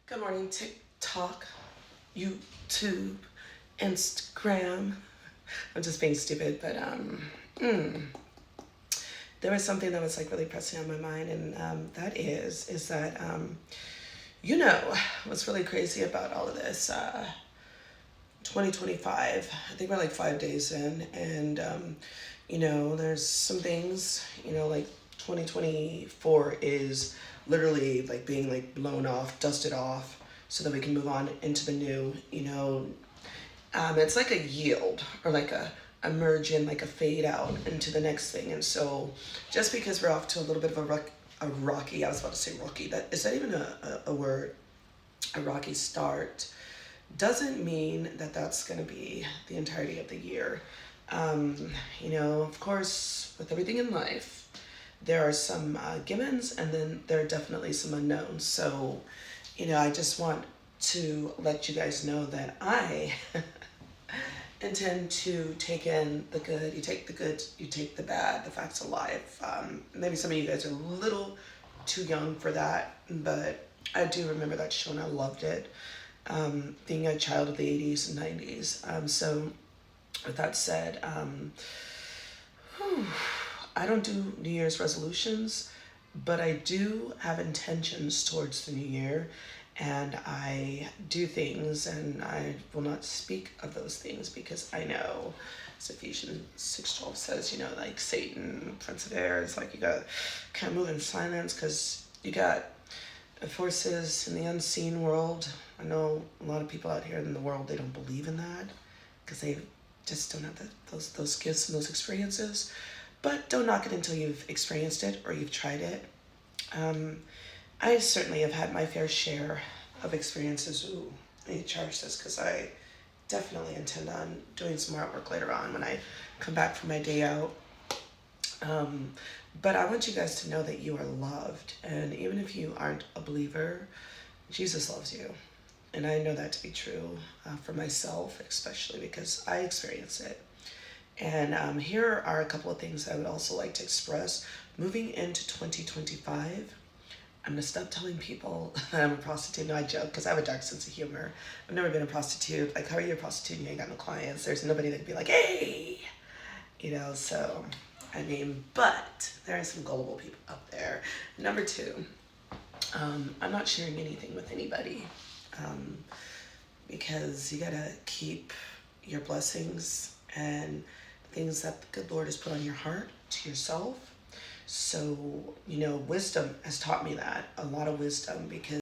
Good morning, TikTok, YouTube, Instagram. I'm just being stupid, but there was something that was like really pressing on my mind, and that is that what's really crazy about all of this 2025. I think we're like 5 days in, and there's some things like 2024 is literally like being like blown off, dusted off, so that we can move on into the new. It's like a yield or like a merge in, like a fade out into the next thing. And so, just because we're off to a little bit of a rocky, I was about to say rocky. That is that even a word? A rocky start doesn't mean that that's going to be the entirety of the year. Of course, with everything in life, there are some givens, and then there are definitely some unknowns. So, I just want to let you guys know that I intend to take in the good. You take the good, you take the bad, the facts of life. Maybe some of you guys are a little too young for that, but I do remember that show and I loved it. Being a child of the 80s and 90s. So, with that said, I don't do New Year's resolutions, but I do have intentions towards the new year, and I do things, and I will not speak of those things because I know, as Ephesians 6:12 says, like Satan, Prince of Air, is like you got kind of move in silence because you got forces in the unseen world. I know a lot of people out here in the world, they don't believe in that because they just don't have those gifts and those experiences. But don't knock it until you've experienced it or you've tried it. I certainly have had my fair share of experiences. Ooh, I need to charge this because I definitely intend on doing some artwork later on when I come back from my day out. But I want you guys to know that you are loved. And even if you aren't a believer, Jesus loves you. And I know that to be true for myself, especially because I experience it. And here are a couple of things I would also like to express. Moving into 2025, I'm going to stop telling people that I'm a prostitute. No, I joke because I have a dark sense of humor. I've never been a prostitute. Like, how are you a prostitute and you ain't got no clients? There's nobody that can be like, hey, so, I mean, but there are some gullible people out there. Number two, I'm not sharing anything with anybody because you got to keep your blessings and things that the good Lord has put on your heart to yourself. So, wisdom has taught me that, a lot of wisdom, because